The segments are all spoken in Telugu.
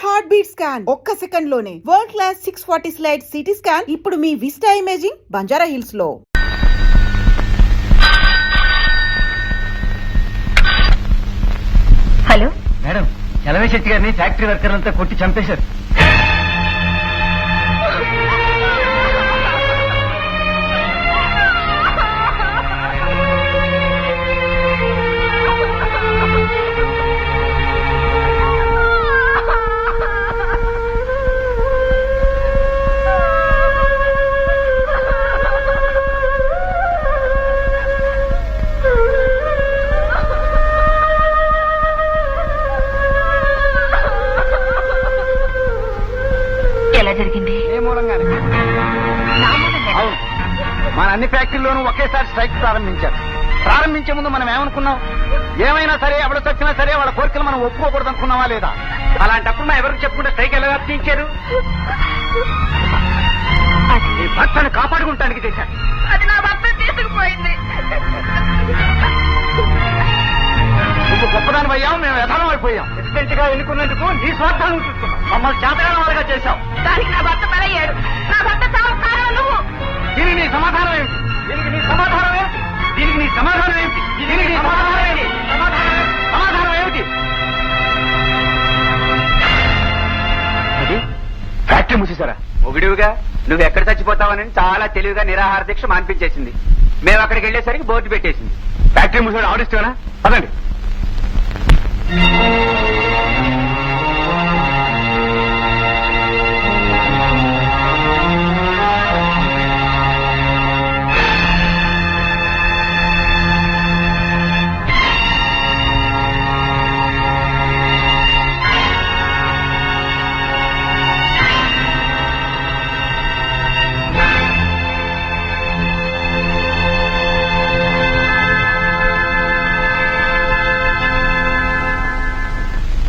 హార్ట్ బీట్ స్కాన్ ఒక్క సెకండ్ లోనే world class 640 slide CT scan ఇప్పుడు మీ విస్టా ఇమేజింగ్ బంజారా హిల్స్ లో. హలో మేడం, చలవే శెట్టి గారిని ఫ్యాక్టరీ వర్కర్లంతా కొట్టి చంపేశారు. జరిగింది అవును, మన అన్ని ఫ్యాక్టరీలోనూ ఒకేసారి స్ట్రైక్ ప్రారంభించారు. ప్రారంభించే ముందు మనం ఏమనుకున్నాం? ఏమైనా సరే, ఎవరు చచ్చినా సరే వాళ్ళ కోరికలు మనం ఒప్పుకోకూడదు అనుకున్నావా లేదా? అలాంటప్పుడు మనం ఎవరికి చెప్పుకుంటే స్ట్రైక్ ఎలా వ్యాప్తించారు? ఈ భర్తను కాపాడుకుంటానికి చేశారు. అది నా భర్త తీసుకుపోయింది. నువ్వు గొప్పదాని అయ్యావు, మేము యథానం అయిపోయాం. ప్రెసిడెంట్ గా ఎన్నుకున్నందుకు నీ స్వార్థాలను చూస్తున్నాం. మమ్మల్ని చేతగాని వాళ్ళగా చేశావు. దానికి నా భర్త బలయ్యాడు. నా భర్త సంస్కారం నువ్వు. దీనికి నీ సమాధానం ఏమిటి? దీనికి నీ సమాధానం ఏమిటి? దీనికి నీ సమాధానం ఏమిటి? దీనికి నీ సమాధానం ఏమిటి? సమాధానం ఏమిటి? అది ఫ్యాక్టరీ మూసేశారా? మొగుడివిగా నువ్వు ఎక్కడ చచ్చిపోతావని చాలా తెలివిగా నిరాహార దీక్ష మాన్పించేసింది. మేము అక్కడికి వెళ్లేసరికి బోర్డు పెట్టేసింది. ఫ్యాక్టరీ మూసేయడం ఆడిస్తానా? పదండి.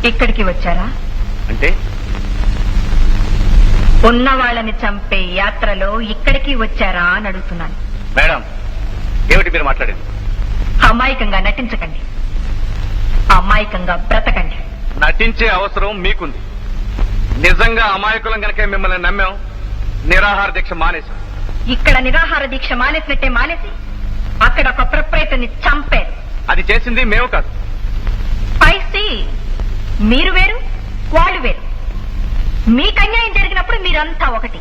ఇక్కడికి వచ్చారా? అంటే ఉన్న వాళ్ళని చంపే యాత్రలో ఇక్కడికి వచ్చారా అని అడుగుతున్నాను. మేడం, ఏమిటి మీరు మాట్లాడేది? అమాయకంగా నటించకండి, అమాయకంగా బ్రతకండి. నటించే అవసరం మీకుంది. నిజంగా అమాయకులం గనకే మిమ్మల్ని నమ్మాం. నిరాహార దీక్ష మానేశాం. ఇక్కడ నిరాహార దీక్ష మానేసినట్టే మానేసి అక్కడ ఒక ప్రొపరేటర్ని చంపారు. అది చేసింది మేము కాదు. పైసి మీరు వేరు, వాళ్ళు వేరు. మీకు అన్యాయం జరిగినప్పుడు మీరంతా ఒకటి,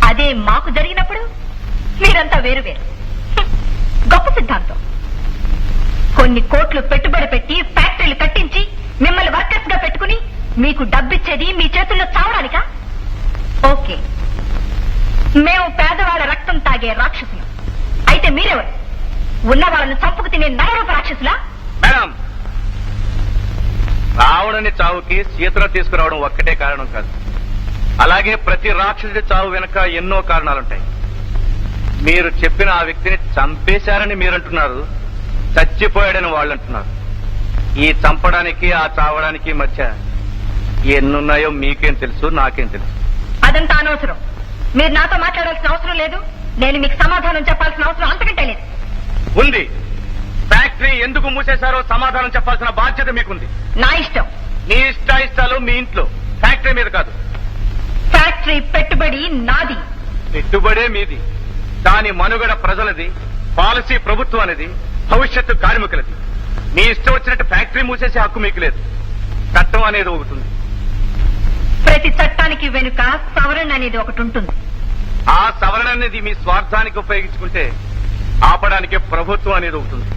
అదే మాకు జరిగినప్పుడు మీరంతా వేరు వేరు. గొప్ప సిద్ధాంతం. కొన్ని కోట్లు పెట్టుబడి పెట్టి ఫ్యాక్టరీలు కట్టించి మిమ్మల్ని వర్కర్స్ గా పెట్టుకుని మీకు డబ్బిచ్చేది మీ చేతుల్లో చావడానికా? ఓకే, మేము పేదవాళ్ళ రక్తం తాగే రాక్షసులు. అయితే మీరెవరు? ఉన్న వాళ్ళను చంపుకు తినే నరరూప రాక్షసులా? మేడం, రావణుని చావుకి సీతను తీసుకురావడం ఒక్కటే కారణం కాదు. అలాగే ప్రతి రాక్షసుడి చావు వెనక ఎన్నో కారణాలుంటాయి. మీరు చెప్పిన ఆ వ్యక్తిని చంపేశారని మీరంటున్నారు, చచ్చిపోయాడని వాళ్ళు అంటున్నారు. ఈ చంపడానికి ఆ చావడానికి మధ్య ఎన్నున్నాయో మీకేం తెలుసు, నాకేం తెలుసు. అదంతా అనవసరం. మీరు నాతో మాట్లాడాల్సిన అవసరం లేదు. నేను మీకు సమాధానం చెప్పాల్సిన అవసరం అంతకంటే లేదు. ఉంది. ఫ్యాక్టరీ ఎందుకు మూసేశారో సమాధానం చెప్పాల్సిన బాధ్యత మీకుంది. నా ఇష్టం. మీ ఇష్టాయిష్టాలు మీ ఇంట్లో, ఫ్యాక్టరీ మీద కాదు. ఫ్యాక్టరీ పెట్టుబడి నాది. పెట్టుబడే మీది. దాని మనుగడ ప్రజలది, పాలసీ ప్రభుత్వం అనేది, భవిష్యత్తు కార్మికులది. మీ ఇష్టం వచ్చినట్టు ఫ్యాక్టరీ మూసేసే హక్కు మీకు లేదు. చట్టం అనేది ఒకటి ఉంది. ప్రతి చట్టానికి వెనుక సవరణ అనేది ఒకటి ఉంటుంది. ఆ సవరణ అనేది మీ స్వార్థానికి ఉపయోగించుకుంటే ఆపడానికి ప్రభుత్వం అనేది ఒకటి ఉంది.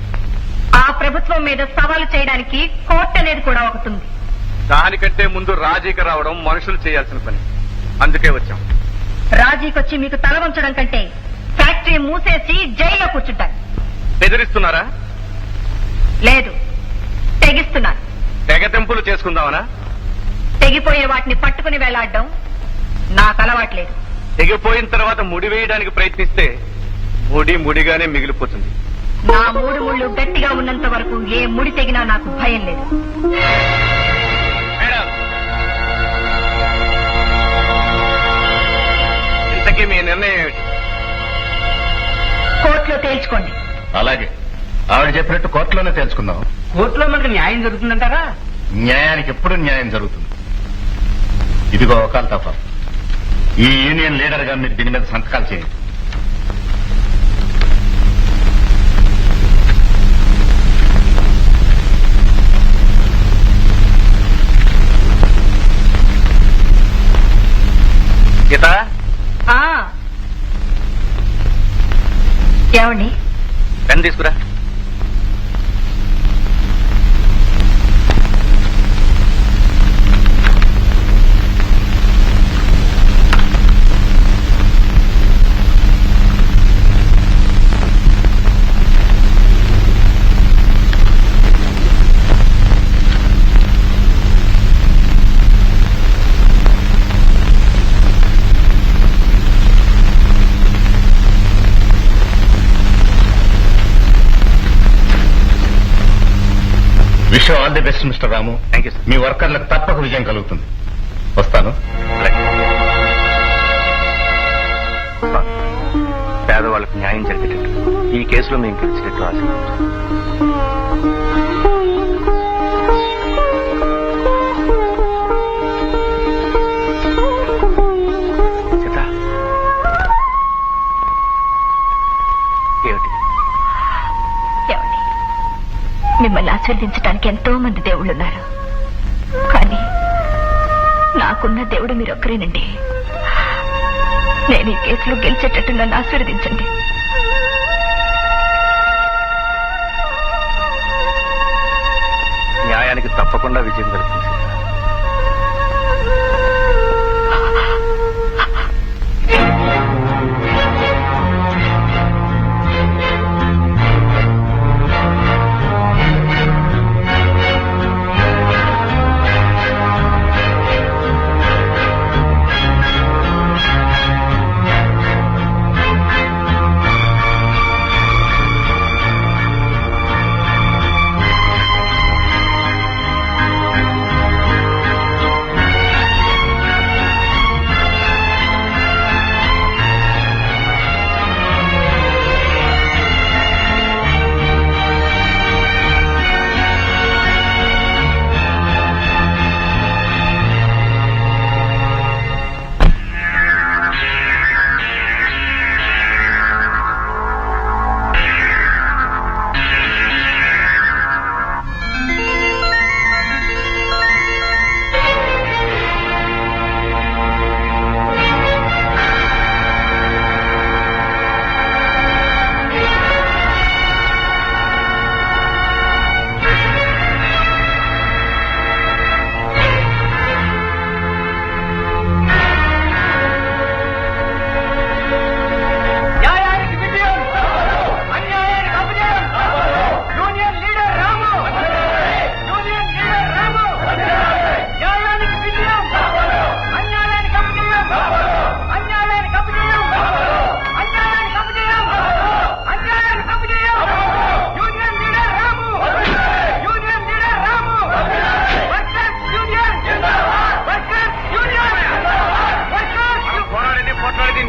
ఆ ప్రభుత్వం మీద సవాలు చేయడానికి కోర్టు అనేది కూడా ఒకటి ఉంది. దానికంటే ముందు రాజీకి రావడం మనుషులు చేయాల్సిన పని. అందుకే వచ్చాం. రాజీకొచ్చి మీకు తల వంచడం కంటే ఫ్యాక్టరీ మూసేసి జైల్లో కూర్చుంటారు. బెదిరిస్తున్నారా? లేదు, తెగిస్తున్నాను. తెగతెంపులు చేసుకుందామనా? తెగిపోయే వాటిని పట్టుకుని వేలాడడం నాకు అలవాట్లేదు. తెగిపోయిన తర్వాత ముడి వేయడానికి ప్రయత్నిస్తే ముడి ముడిగానే మిగిలిపోతుంది. నా మూడు ముళ్ళు గట్టిగా ఉన్నంత వరకు ఏ ముడి తెగినా నాకు భయం లేదు. మేడం, ఇంతకీ మీ నిర్ణయం ఏమిటి? కోర్టులో తేల్చుకోండి. అలాగే, ఆవిడ చెప్పినట్టు కోర్టులోనే తెలుసుకుందాం. కోర్టులో మనకు న్యాయం జరుగుతుందంటారా? న్యాయానికి ఎప్పుడు న్యాయం జరుగుతుంది. ఇదిగో ఒకళ్ళు తప్ప ఈ యూనియన్ లీడర్ గా మీరు దీని మీద సంతకాలు చేయండి. గీత, ఏమండి? పెన్ తీసుకురా. Wish all the best mister Ramu. Thank you sir. మీ వర్కర్లకు తప్పక విజయం కలుగుతుంది. వస్తాను. పేదవాళ్ళకు న్యాయం జరిగేటట్టు ఈ కేసులో మేము గెలిచినట్టు ఆశ. ఏమిటి? ఏమండి, మిమ్మల్ని ఆశీర్వదించడానికి ఎంతో మంది దేవుళ్ళున్నారు, కానీ నాకున్న దేవుడు మీరొక్కరేనండి. నేను ఈ కేసులో గెలిచేటట్టు నన్ను ఆశీర్వదించండి. న్యాయానికి తప్పకుండా విజయం కలుగుతుంది.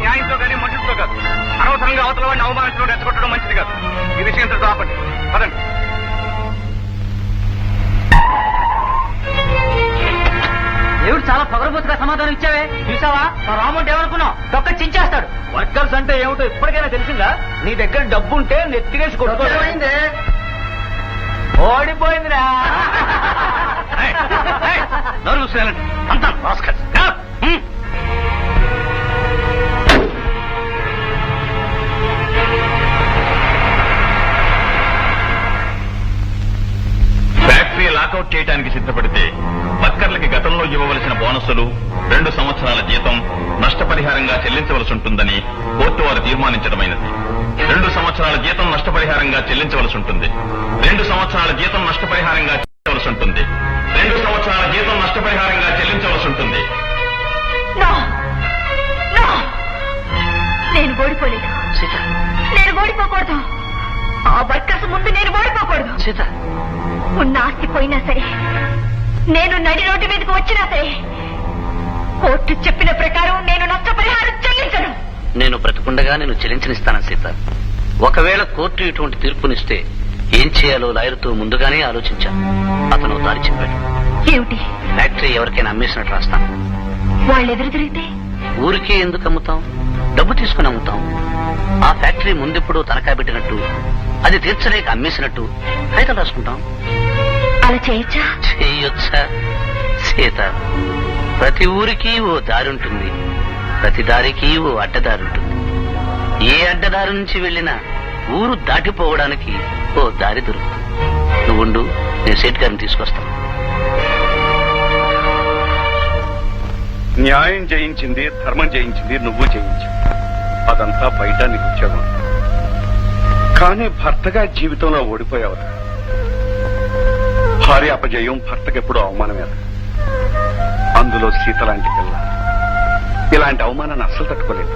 న్యాయంతో కానీ మనుషులతో కాదు. అనవసరంగా అవతల వాడిని అవమానించడం, రెచ్చగొట్టడం మంచిది కాదు. ఈ విషయం ఇంతటితో ఆపండి. పదండి. దేవుడు చాలా పొగరబోతుగా సమాధానం ఇచ్చావే. చూసావా మా రాముడు ఏమనుకున్నావు? తొక్క చించేస్తాడు. వర్కర్స్ అంటే ఏమిటో ఇప్పటికైనా తెలిసిందా? నీ దగ్గర డబ్బు ఉంటే నెత్తినేసి కొట్టుకోవడం ఓడిపోయిందిరా. నోరు చూసేయాలండి అంతా భాస్కర్. ఫ్యాక్టరీ లాకౌట్ చేయడానికి సిద్ధపడితే వర్కర్లకి గతంలో ఇవ్వవలసిన బోనస్సులు, 2 సంవత్సరాల జీతం నష్టపరిహారంగా చెల్లించవలసి ఉంటుందని కోర్టు వారు తీర్మానించడమైనది. 2 సంవత్సరాల జీతం నష్టపరిహారంగా చెల్లించవలసి ఉంటుంది. 2 సంవత్సరాల జీతం నష్టపరిహారంగా చెల్లించవలసి ఉంటుంది. 2 సంవత్సరాల జీతం నష్టపరిహారంగా చెల్లించవలసి ఉంటుంది. నేను ఓడిపోలేదు సీత. నేను ఓడిపోకూడదు. ఆ వర్కర్స్ ముందు నేను ఓడిపోకూడదు సీత. ఉన్న ఆస్తి పోయినా సరే, నేను నడి రోడ్డు మీదకి వచ్చినా సరే, కోర్టు చెప్పిన ప్రకారం నేను నష్టపరిహారం చెల్లించను. నేను బ్రతికుండగా నేను చెల్లించనిస్తాను సీత. ఒకవేళ కోర్టు ఇటువంటి తీర్పునిస్తే ఏం చేయాలో లాయర్తో ముందుగానే ఆలోచించాను. అతను దారి చెప్పాడు. ఏమిటి? ఫ్యాక్టరీ ఎవరికైనా అమ్మేసినట్టు రాస్తాను. వాళ్ళు ఎదురు తిరిగితే ఊరికే ఎందుకు అమ్ముతాం? డబ్బు తీసుకుని అమ్ముతాం. ఆ ఫ్యాక్టరీ ముందెప్పుడో తనఖా పెట్టినట్టు, అది తీర్చలేక అమ్మేసినట్టు కాగితాలు రాసుకుంటాం. అలా చేయొచ్చా? చేయొచ్చా? సీత, ప్రతి ఊరికి ఓ దారి ఉంటుంది, ప్రతి దారికి ఓ అడ్డదారి ఉంటుంది. ఏ అడ్డదారి నుంచి వెళ్ళినా ఊరు దాటిపోవడానికి ఓ దారి దొరుకుతుంది. నువ్వుండు, నేను సేట్ గారిని తీసుకొస్తాను. న్యాయం జయించింది, ధర్మం జయించింది, నువ్వు జయించింది. అదంతా బయట నీకు ఉద్యోగం. కానీ భర్తగా జీవితంలో ఓడిపోయావు. భార్య అపజయం భర్తకి ఎప్పుడూ అవమానమే. అందులో సీత లాంటి పిల్ల ఇలాంటి అవమానాన్ని అస్సలు తట్టుకోలేదు.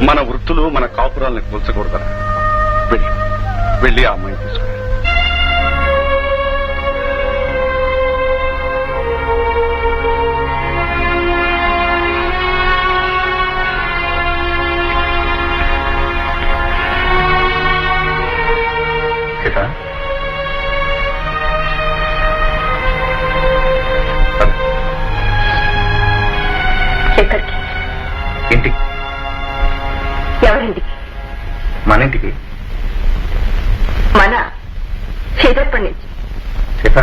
మన వృత్తులు మన కాపురాలను కూల్చకూడదరా. వెళ్ళి ఆ అమ్మాయిని తీసుకురా. ఎక్కడికి? ఇంటికి. ఎవరింటికి? మన ఇంటికి. మన చేదప్పటి నుంచి. సీత,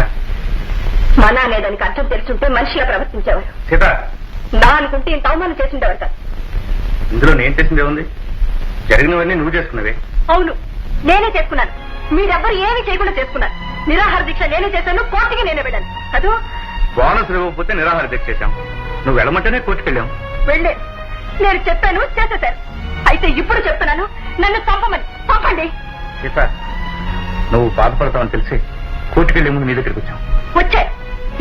మన అనేదానికి అర్థం తెలుసుంటే మనిషిగా ప్రవర్తించేవారు. సీత, నా అనుకుంటే ఇంత అవమానం చేసిండేవారు కాదు. ఇందులో నేను చేసిందే ఉంది. జరిగినవన్నీ నువ్వు చేసుకున్నవే. అవును, నేనే చేసుకున్నాను. మీరెవ్వరు ఏమీ చేయకుండా చేసుకున్నారు. నిరాహార దీక్ష నేనే చేశాను, కోర్టుకి నేనే వెళ్ళాను. అదో బోనస్ ఇవ్వకపోతే నిరాహార దీక్ష చేశాం. నువ్వు వెళ్ళమంటేనే కోర్టుకెళ్ళాం. వెళ్ళే నేను చెప్పాను, చేసేశారు. అయితే ఇప్పుడు చెప్తున్నాను, నన్ను చంపండి. సీత, నువ్వు బాధపడతావని తెలిసి కోర్టుకెళ్లే ముందు నీ దగ్గరికి వచ్చాం. వచ్చే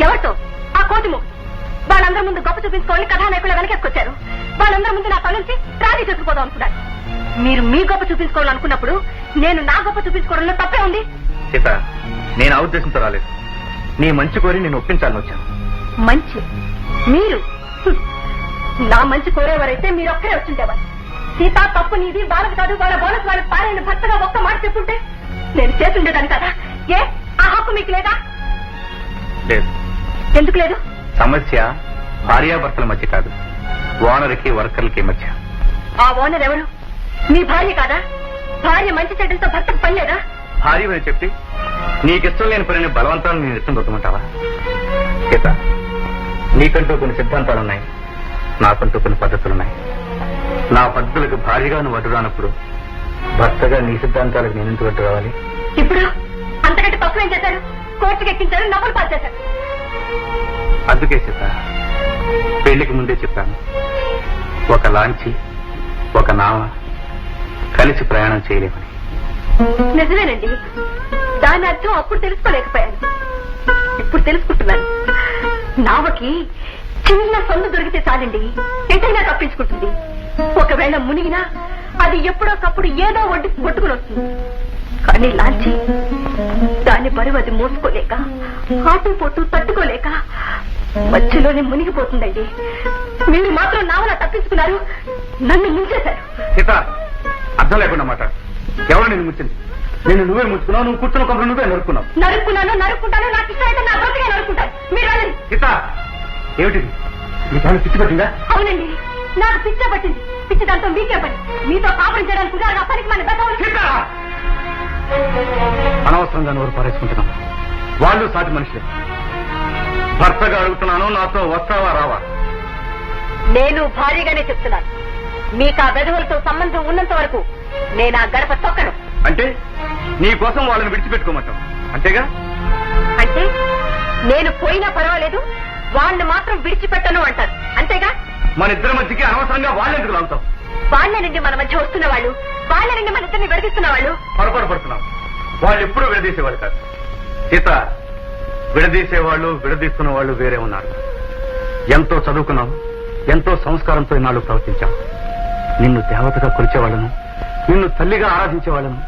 ఎవరితో? ఆ కోతి ముగ్గు. వాళ్ళందరి ముందు గొప్ప చూపించుకోవాలని కథానాయకులు వెనకేసుకొచ్చారు. వాళ్ళందరి ముందు నా పనుంచి ట్రాలీ చేసుకుపోదాం అనుకున్నారు. మీరు మీ గొప్ప చూపించుకోవాలనుకున్నప్పుడు నేను నా గొప్ప చూపించుకోవడంలో తప్పే ఉంది. సీత, నేను ఆ ఉద్దేశంతో రాలేదు. నీ మంచి కోరి నేను ఒప్పించాలని వచ్చాను. మంచి మీరు నా మంచి కోరేవారైతే మీరు ఒక్కరే వచ్చిండేవారు. సీత, తప్పు నీది, వాళ్ళకి కాదు, వాళ్ళ బోనస్ వాళ్ళకి పారైన భర్తగా ఒక్క మాట చెప్పుంటే నేను చేస్తుండేదాన్ని కదా. ఏ ఆ హక్కు మీకు లేదా? లేదు. ఎందుకు లేదు? సమస్య భార్యాభర్తల మధ్య కాదు, ఓనర్కి వర్కర్లకి మధ్య. ఆ ఓనర్ ఎవరు? మీ భార్య కాదా? భార్య మంచి చెడ్డలతో భర్తకు పని లేదా? భార్య అని చెప్పి నీకిష్టం లేని పనిని బలవంతాన్ని నేను ఇష్టం దొక్కమంటావా? సీత, నీకంటూ కొన్ని సిద్ధాంతాలున్నాయి, నాకంటూ కొన్ని పద్ధతులున్నాయి. నా పద్ధతులకు భార్యగా నువ్వు అడ్డు రానప్పుడు భర్తగా నీ సిద్ధాంతాలకు నేను ఎందుకు అడ్డు రావాలి? ఇప్పుడు అంతకంటే తప్పు ఏం చేశారు? కోర్టుకి ఎక్కించారు, నవ్వులు పాలు చేశారు. అందుకే సీత, పెళ్లికి ముందే చెప్పాను, ఒక లాంచి ఒక నావ కలిసి ప్రయాణం చేయలేమని. నిజమేనండి. దాని అర్థం అప్పుడు తెలుసుకోలేకపోయాను, ఇప్పుడు తెలుసుకుంటున్నాను. నావకి చిన్న సొంత దొరికితే చాలండి, ఎటైనా తప్పించుకుంటుంది. ఒకవేళ మునిగినా అది ఎప్పుడోకప్పుడు ఏదో ఒడ్డుకుని వస్తుంది. కానీ లాంచి దాని బరువు అది మోసుకోలేక, ఆటు పోటు తట్టుకోలేక మధ్యలోనే మునిగిపోతుందండి. మీరు మాత్రం నావలా తప్పించుకున్నారు, నన్ను ముంచేశారు. సీత, అర్థం లేకుండా మాట. ఎవరు నేను ముచ్చింది? నేను నువ్వే ముచ్చుకున్నావు, నువ్వు కూర్చున్న కొంపలు నువ్వే నరుక్కున్నావు. నరుక్కుంటాను, నాకు ఇష్టమైతే నా బ్రతికే నరుక్కుంటాను. మీరు వెళ్ళండి. సీత, ఏమిటిది? నీ పని పిచ్చి పట్టిందా? అవునండి, నాకు పిచ్చే పట్టింది. పిచ్చి దాంతో మీకే పని. మీతో కాపురం చేయడానికి కూడా నా పనికి మన సీత, అనవసరంగా నోరు పారేసుకుంటున్నాం. వాళ్ళు సాటి మనుషులే. భర్తగా అడుగుతున్నాను, నాతో వస్తావా రావా? నేను భారీగానే చెప్తున్నాను, మీకు ఆ వెధవులతో సంబంధం ఉన్నంత వరకు నేను ఆ గడప తొక్కను. అంటే నీ కోసం వాళ్ళని విడిచిపెట్టుకోమంటాం, అంతేగా? అంటే నేను పోయినా పర్వాలేదు, వాళ్ళని మాత్రం విడిచిపెట్టను అంటారు, అంతేగా? మన ఇద్దరి మధ్యకి అనవసరంగా వాళ్ళెందుకు లాగుతాం? వాళ్ళ నుండి మన మధ్య వస్తున్న వాళ్ళు, వాళ్ళ నుండి మన ఇద్దరిని విడదీస్తున్న వాళ్ళు. పొరపాటు పడుతున్నాం. వాళ్ళు ఎప్పుడూ విడదీసేవాళ్ళు కాదు సీత. విడదీసేవాళ్ళు, విడదీస్తున్న వాళ్ళు వేరే ఉన్నారు. ఎంతో చదువుకున్నాం, ఎంతో సంస్కారంతో ఇన్నాళ్ళు ప్రవర్తించాం. నిన్ను దేవతగా కొలిచేవాళ్ళను, నిన్ను తల్లిగా ఆరాధించేవాళ్ళను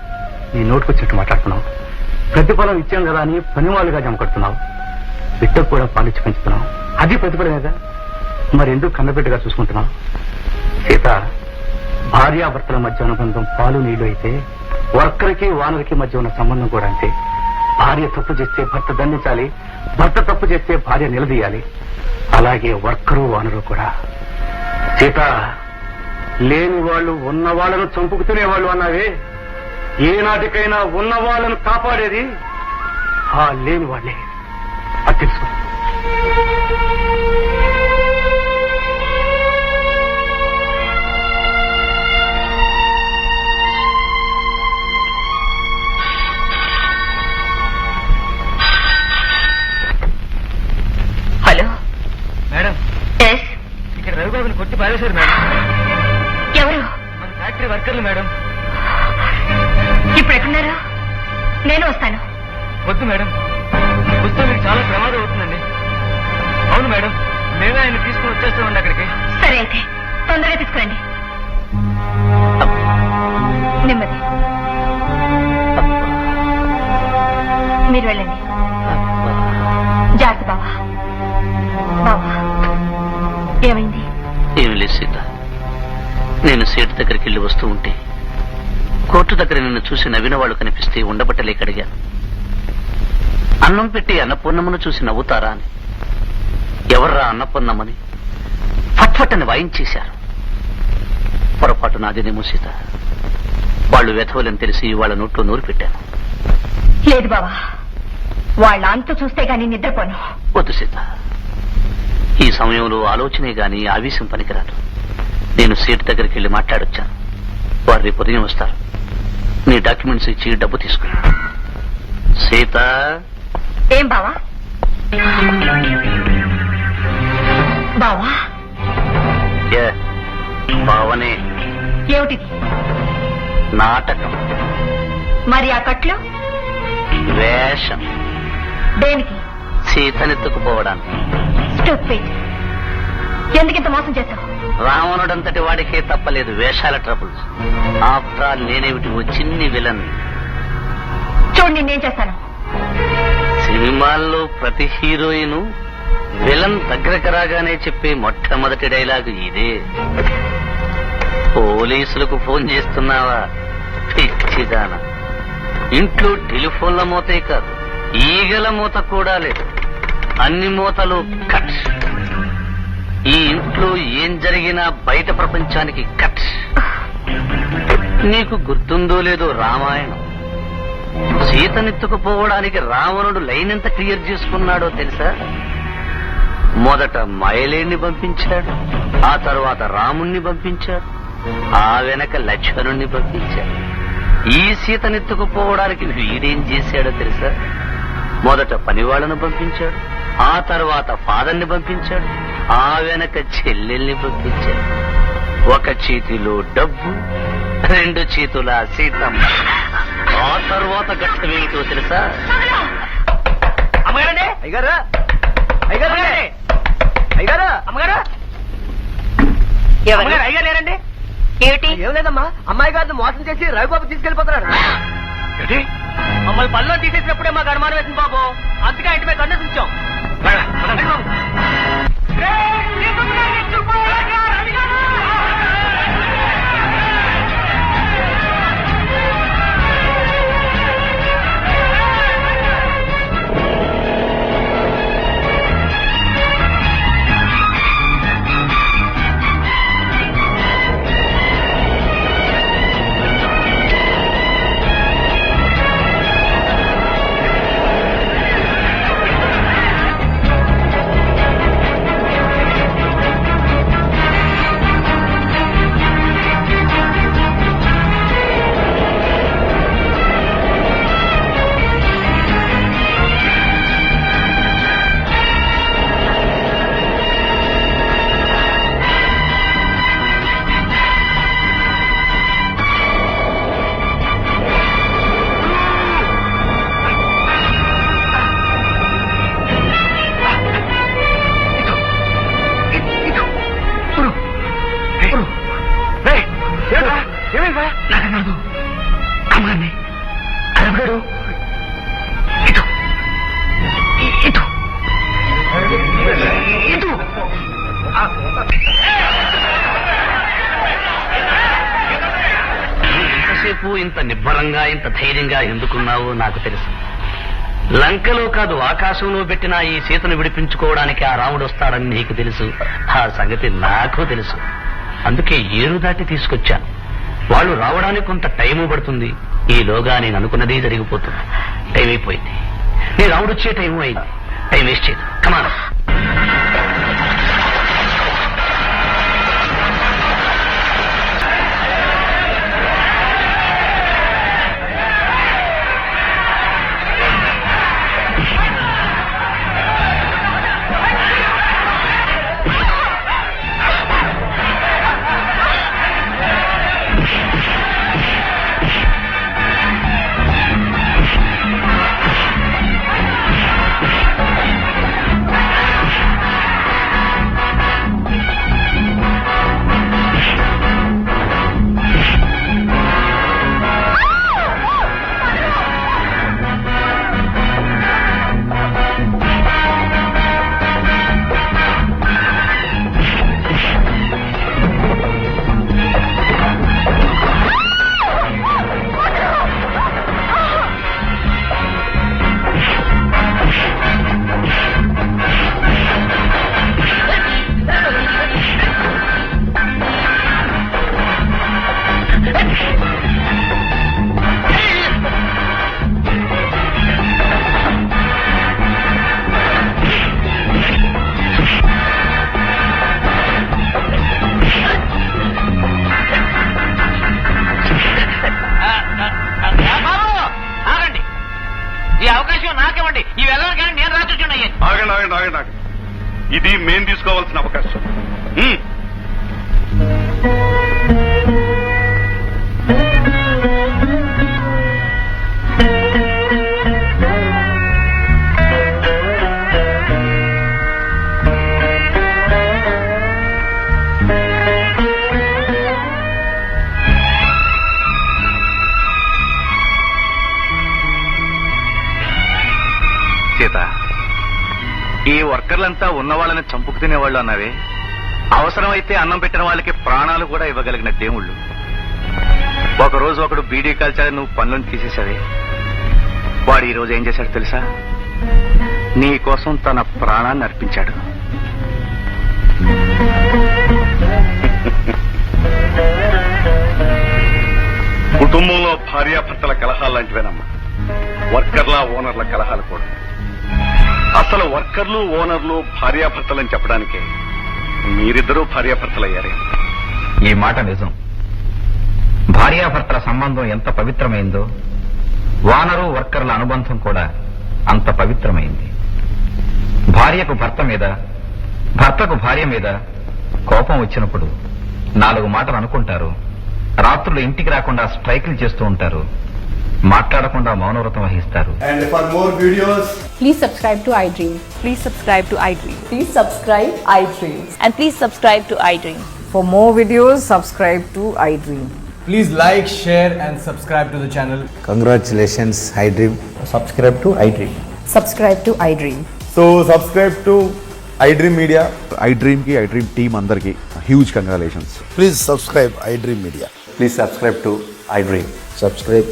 నీ నోటుకొచ్చినట్టు మాట్లాడుతున్నావు. ప్రతిఫలం ఇచ్చాం కదా అని పనివాళ్ళుగా జమకడుతున్నావు. బిడ్డకు కూడా పాలిచ్చి పెంచుతున్నావు, అది ప్రతిఫలమేగా. మరి ఎందుకు కన్నబిడ్డగా చూసుకుంటున్నావు? సీత, భార్యాభర్తల మధ్య అనుబంధం పాలు నీళ్లు అయితే వర్కర్కి ఓనర్కి మధ్య ఉన్న సంబంధం కూడా అంతే. భార్య తప్పు చేస్తే భర్త దండించాలి, భర్త తప్పు చేస్తే భార్య నిలదీయాలి. అలాగే వర్కరు వానరు కూడా. సీత, లేని వాళ్ళు ఉన్న వాళ్ళను చంపుకు తినేవాళ్ళు అన్నావే, ఏనాటికైనా ఉన్న వాళ్ళను కాపాడేది ఆ లేని వాళ్ళే. అది తెలుసు. హలో మేడం, ఎస్, ఇక్కడ రవిబాబుని కొట్టి పారేశారు మేడం. ఎవరు? మన ఫ్యాక్టరీ వర్కర్లు మేడం. ఇప్పుడు ఎక్కడున్నారు? నేను వస్తాను. వద్దు మేడం, వస్తే మీకు చాలా ప్రమాదం అవుతుందండి. అవును మేడం, మేమే ఆయన తీసుకుని వచ్చేస్తామండి అక్కడికి. సరే అయితే తొందరగా తీసుకురండి. నెమ్మది, మీరు వెళ్ళండి. జాగ్రత్త బావా. బావా, ఏమైంది? ఏమి లేదు సీత, నేను సేటు దగ్గరికి వెళ్ళి వస్తూ ఉంటే కోర్టు దగ్గర నిన్ను చూసి నవ్విన వాళ్ళు కనిపిస్తే ఉండబట్టలేక అడిగాను. అన్నం పెట్టి అన్నపూర్ణమ్మను చూసి నవ్వుతారా అని. ఎవర్రా అన్నపూర్ణమ్మని ఫట్ఫట్టని వాయించేశారు. పొరపాటు నాదేనేమో సీత. వాళ్ళు వెధవలని తెలిసి వాళ్ళ నోట్లో నూరు పెట్టాను. లేదు బావా, వాళ్ళ అంతు చూస్తే గాని నిద్రపోను. వద్దు సీత, ఈ సమయంలో ఆలోచనే గాని ఆవేశం పనికిరాదు. నేను సేటు దగ్గరికి వెళ్ళి మాట్లాడొచ్చాను. వారు రేపు ఉదయం వస్తారు. నీ డాక్యుమెంట్స్ ఇచ్చి డబ్బు తీసుకుని. సీత, ఏం బావా? బావా, ఏ బావనే, ఏమిటిది? నాటకం, మరి ఆ కట్లు వేషం. దేనికి? సీతనెత్తుకుపోవడానికి. స్టూపిడ్. ఎందుకింత మోసం చేస్తావు? రావణుడంతటి వాడికే తప్పలేదు వేషాల ట్రబుల్స్. ఆఫ్టర్ ఆల్ నేనేమిటి ఓ చిన్ని విలన్. చూడు, నేనేం చేస్తాను. సినిమాల్లో ప్రతి హీరోయిన్ విలన్ దగ్గరకు రాగానే చెప్పే మొట్టమొదటి డైలాగు ఇదే. పోలీసులకు ఫోన్ చేస్తున్నావా పిచ్చిదానా? ఇంట్లో టెలిఫోన్ల మూతే కాదు, ఈగల మూత కూడా లేదు. అన్ని మూతలు కట్. ఈ ఇంట్లో ఏం జరిగినా బయట ప్రపంచానికి కట్. నీకు గుర్తుందో లేదో రామాయణం. సీతనెత్తుకుపోవడానికి రావణుడు లైన్ ఎంత క్లియర్ చేసుకున్నాడో తెలుసా? మొదట మైలేని పంపించాడు, ఆ తర్వాత రాముణ్ణి పంపించాడు, ఆ వెనక లక్ష్మణుణ్ణి పంపించాడు. ఈ సీతనెత్తుకుపోవడానికి వీడేం చేశాడో తెలుసా? మొదట పనివాళ్లను పంపించాడు, ఆ తర్వాత ఫాదర్ని పంపించాడు, ఆ వెనక చెల్లెల్ని పంపించాడు. ఒక చేతిలో డబ్బు, రెండు చేతుల సీతమ్మ. ఆ తర్వాత ఘట్టమేమిటో తెలుసా? అమ్మగారండి, అయ్యగారు, అయ్యగారు, అయ్యగారు, అమ్మగారు, ఎవరు? అయ్యగారు లేరండి. ఏమిటి? ఏం లేదమ్మా, అమ్మాయి గారిని మోసం చేసి రవిబాబు తీసుకెళ్లిపోతున్నాడు. మమ్మల్ని పనిలో తీసేసినప్పుడే మాకు అనుమానం వేసింది బాబు. అందుకే ఇంటి మీద కన్ను ఉంచాం. ఇంతసేపు ఇంత నిబ్బరంగా ఇంత ధైర్యంగా ఎందుకున్నావో నాకు తెలుసు. లంకలో కాదు ఆకాశంలో పెట్టిన ఈ సీతను విడిపించుకోవడానికి ఆ రాముడు వస్తాడని నీకు తెలుసు, ఆ సంగతి నాకు తెలుసు. అందుకే ఏరు దాటి తీసుకొచ్చాను. వాళ్ళు రావడానికి కొంత టైము పడుతుంది. ఈలోగా నేను అనుకున్నది జరిగిపోతుంది. టైం అయిపోయింది. నీ రాముడు వచ్చే టైం అయింది. టైం వేస్ట్ చేయదు. కమాన్. ఆగండి, ఈ అవకాశం నాకివ్వండి. ఈ వెళ్ళాలి కానీ నేను రాచున్నాయి. ఆగండి. ఇది మేం తీసుకోవాల్సిన అవకాశం. సీత, ఈ వర్కర్లంతా ఉన్న వాళ్ళని చంపుకు తినేవాళ్ళు అన్నావే, అవసరమైతే అన్నం పెట్టిన వాళ్ళకి ప్రాణాలు కూడా ఇవ్వగలిగిన దేవుళ్ళు. ఒకరోజు ఒకడు బీడీ కాల్చాలని నువ్వు పనులను తీసేశావే, వాడు ఈ రోజు ఏం చేశాడు తెలుసా? నీ కోసం తన ప్రాణాన్ని అర్పించాడు. కుటుంబంలో భార్యాభర్తల కలహాలు లాంటివేనమ్మా వర్కర్ల ఓనర్ల కలహాలు కూడా. అసలు వర్కర్లు ఓనర్లు భార్యాభర్తలని చెప్పడానికే మీరిద్దరూ భార్యాభర్తలయ్యారే. ఈ మాట నిజం. భార్యాభర్తల సంబంధం ఎంత పవిత్రమైందో ఓనరు వర్కర్ల అనుబంధం కూడా అంత పవిత్రమైంది. భార్యకు భర్త మీద, భర్తకు భార్య మీద కోపం వచ్చినప్పుడు 4 మాటలు అనుకుంటారు. రాత్రులు ఇంటికి రాకుండా స్ట్రైకులు చేస్తూ ఉంటారు. మాట్లాడకుండా మౌనవ్రతం వహిస్తారు. And for more videos, Please subscribe to iDream. Please subscribe to iDream. Please subscribe iDream. And please subscribe to iDream. For more videos, subscribe to iDream. please like, share and subscribe to the channel. Congratulations, iDream. Subscribe to iDream. Subscribe to iDream. So subscribe to iDream Media. iDream ki iDream team andarki huge congratulations. Please subscribe iDream Media. Please subscribe to iDream. Subscribe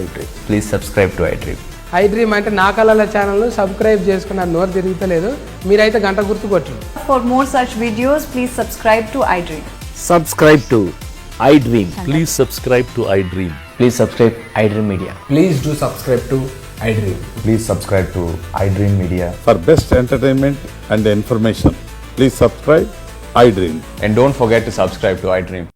iDream. Please subscribe to iDream. iDream అంటే నా కళల ఛానల్ సబ్స్క్రైబ్ చేసుకున్న నోరు తిరుగుతలేదు. మీరైతే గంట గుర్తు కొట్టండి. For more such videos, please subscribe to iDream. Subscribe to iDream. Please subscribe to iDream. Please subscribe iDream Media. Please do subscribe to iDream. Please subscribe to iDream Media. For best entertainment and information, please subscribe iDream. And don't forget to subscribe to iDream.